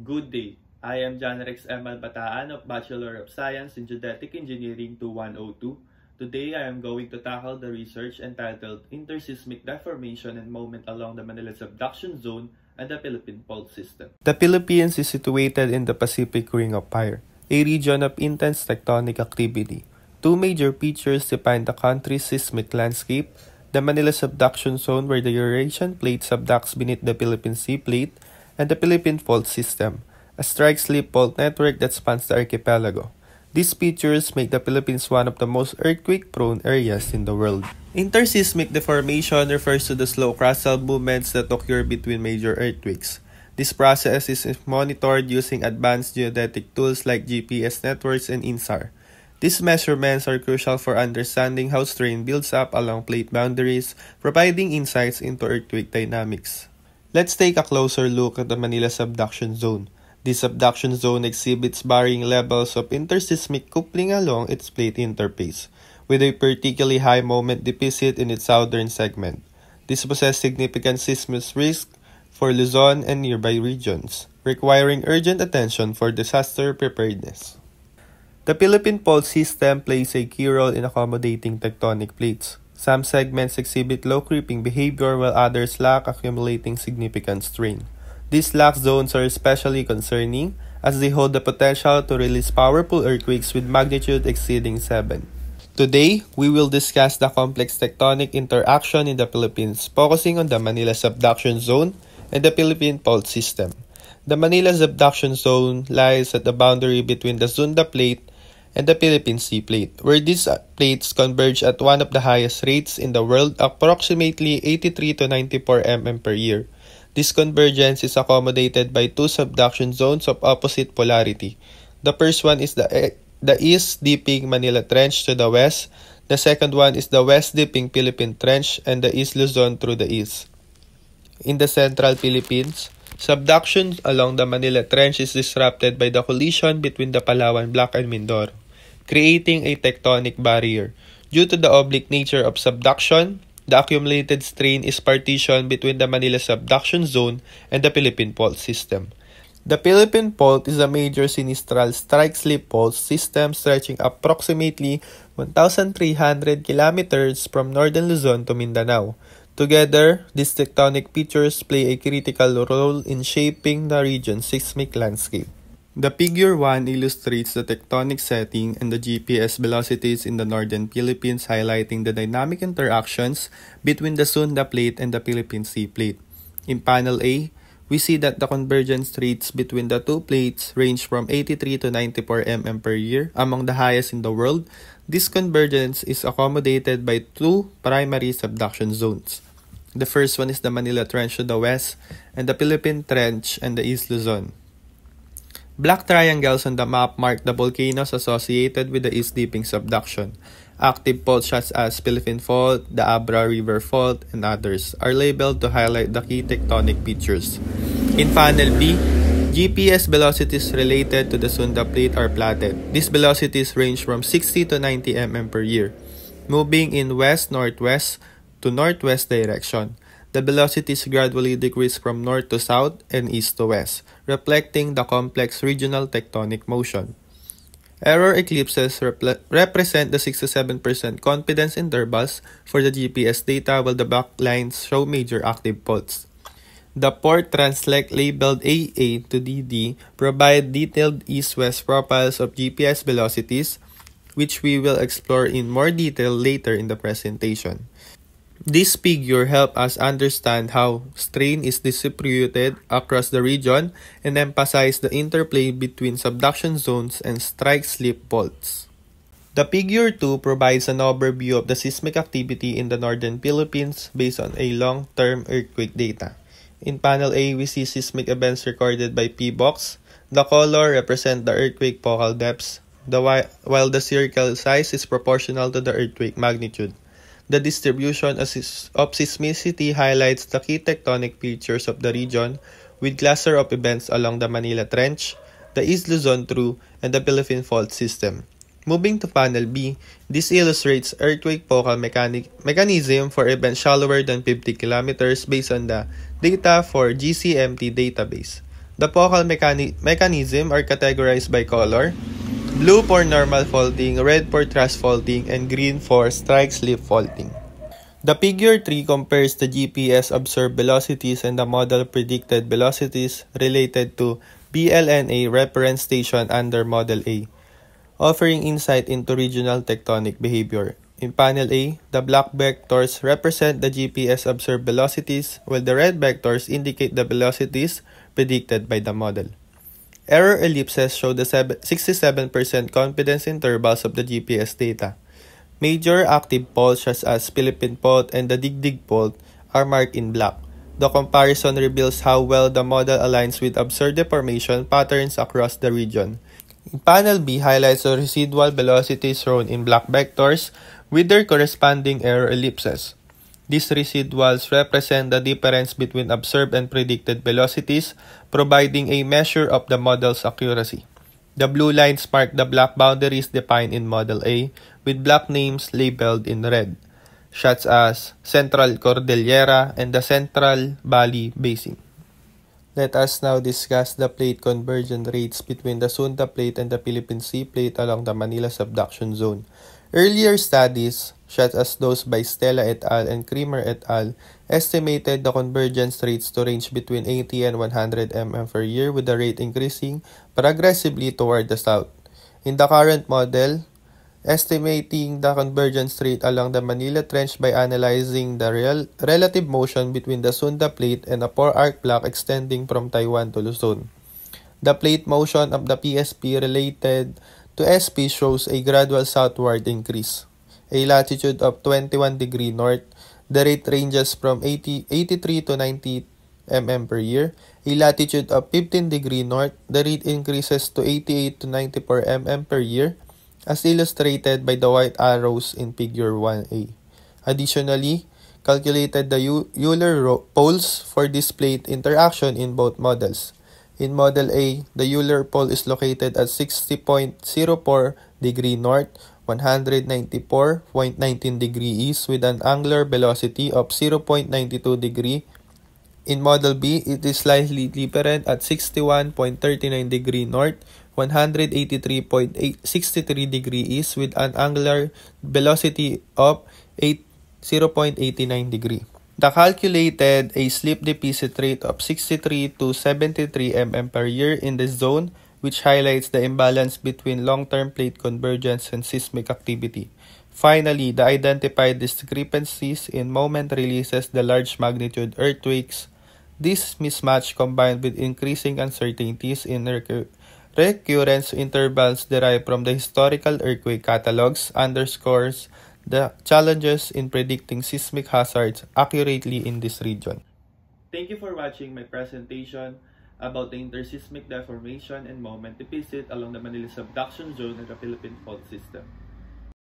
Good day. I am Janrex Emal Bataan of Bachelor of Science in Geodetic Engineering 2102. Today I am going to tackle the research entitled Interseismic Deformation and Moment along the Manila Subduction Zone and the Philippine Fault System. The Philippines is situated in the Pacific Ring of Fire, a region of intense tectonic activity. Two major features define the country's seismic landscape: the Manila Subduction Zone, where the Eurasian Plate subducts beneath the Philippine Sea Plate, and the Philippine Fault System, a strike-slip fault network that spans the archipelago. These features make the Philippines one of the most earthquake-prone areas in the world. Interseismic deformation refers to the slow crustal movements that occur between major earthquakes. This process is monitored using advanced geodetic tools like GPS networks and INSAR. These measurements are crucial for understanding how strain builds up along plate boundaries, providing insights into earthquake dynamics. Let's take a closer look at the Manila Subduction Zone. This subduction zone exhibits varying levels of interseismic coupling along its plate interface, with a particularly high moment deficit in its southern segment. This poses significant seismic risk for Luzon and nearby regions, requiring urgent attention for disaster preparedness. The Philippine Fault System plays a key role in accommodating tectonic plates. Some segments exhibit low creeping behavior while others lack, accumulating significant strain. These lax zones are especially concerning as they hold the potential to release powerful earthquakes with magnitude exceeding 7. Today, we will discuss the complex tectonic interaction in the Philippines, focusing on the Manila Subduction Zone and the Philippine Fault System. The Manila Subduction Zone lies at the boundary between the Sunda Plate and the Philippine Sea Plate, where these plates converge at one of the highest rates in the world, approximately 83 to 94 mm per year. This convergence is accommodated by two subduction zones of opposite polarity. The first one is the east-dipping Manila Trench to the west. The second one is the west-dipping Philippine Trench and the East Luzon through the east. In the central Philippines, subduction along the Manila Trench is disrupted by the collision between the Palawan Block and Mindoro, creating a tectonic barrier. Due to the oblique nature of subduction, the accumulated strain is partitioned between the Manila Subduction Zone and the Philippine Fault System. The Philippine Fault is a major sinistral strike-slip fault system stretching approximately 1,300 kilometers from northern Luzon to Mindanao. Together, these tectonic features play a critical role in shaping the region's seismic landscape. The Figure 1 illustrates the tectonic setting and the GPS velocities in the northern Philippines, highlighting the dynamic interactions between the Sunda Plate and the Philippine Sea Plate. In Panel A, we see that the convergence rates between the two plates range from 83 to 94 mm per year, among the highest in the world. This convergence is accommodated by two primary subduction zones. The first one is the Manila Trench to the west and the Philippine Trench and the East Luzon. Black triangles on the map mark the volcanoes associated with the east-dipping subduction. Active faults such as Philippine Fault, the Abra River Fault, and others are labeled to highlight the key tectonic features. In Panel B, GPS velocities related to the Sunda Plate are plotted. These velocities range from 60 to 90 mm per year, moving in west-northwest to northwest direction. The velocities gradually decrease from north to south and east to west, reflecting the complex regional tectonic motion. Error eclipses represent the 6-7% confidence intervals for the GPS data, while the black lines show major active faults. The port translink labeled AA to DD provide detailed east-west profiles of GPS velocities, which we will explore in more detail later in the presentation. This figure helps us understand how strain is distributed across the region and emphasize the interplay between subduction zones and strike-slip faults. The Figure 2 provides an overview of the seismic activity in the northern Philippines based on a long-term earthquake data. In Panel A, we see seismic events recorded by PBOX. The color represents the earthquake focal depths, while the circle size is proportional to the earthquake magnitude. The distribution of seismicity highlights the key tectonic features of the region, with cluster of events along the Manila Trench, the East Luzon Through, and the Philippine Fault System. Moving to Panel B, this illustrates earthquake focal mechanism for events shallower than 50 kilometers based on the data for GCMT database. The focal mechanism are categorized by color: blue for normal faulting, red for thrust faulting, and green for strike-slip faulting. The figure 3 compares the GPS observed velocities and the model predicted velocities related to BLNA reference station under Model A, offering insight into regional tectonic behavior. In Panel A, the black vectors represent the GPS observed velocities, while the red vectors indicate the velocities predicted by the model. Error ellipses show the 67% confidence intervals of the GPS data. Major active faults such as Philippine Fault and the Digdig Fault are marked in black. The comparison reveals how well the model aligns with observed deformation patterns across the region. Panel B highlights the residual velocities shown in black vectors with their corresponding error ellipses. These residuals represent the difference between observed and predicted velocities, providing a measure of the model's accuracy. The blue lines mark the black boundaries defined in Model A, with black names labeled in red, such as Central Cordillera and the Central Valley Basin. Let us now discuss the plate convergence rates between the Sunda Plate and the Philippine Sea Plate along the Manila Subduction Zone. Earlier studies, such as those by Stella et al. And Creamer et al., estimated the convergence rates to range between 80 and 100 mm per year, with the rate increasing progressively toward the south. In the current model, estimating the convergence rate along the Manila Trench by analyzing the relative motion between the Sunda Plate and a 4-arc block extending from Taiwan to Luzon. The plate motion of the PSP related to SP shows a gradual southward increase. A latitude of 21 degree north, the rate ranges from 83 to 90 mm per year. A latitude of 15 degree north, the rate increases to 88 to 94 mm per year, as illustrated by the white arrows in Figure 1A. Additionally, calculated the Euler poles for this plate interaction in both models. In Model A, the Euler pole is located at 60.04 degree north, 194.19 degree east with an angular velocity of 0.92 degree. In Model B, it is slightly different at 61.39 degree north, 183.63 degree east with an angular velocity of 0.89 degree. The calculated a slip deficit rate of 63 to 73 mm per year in this zone, which highlights the imbalance between long-term plate convergence and seismic activity. Finally, the identified discrepancies in moment releases the large magnitude earthquakes. This mismatch, combined with increasing uncertainties in recurrence intervals derived from the historical earthquake catalogs, underscores the challenges in predicting seismic hazards accurately in this region. Thank you for watching my presentation about the interseismic deformation and moment deficit along the Manila Subduction Zone of the Philippine Fault System.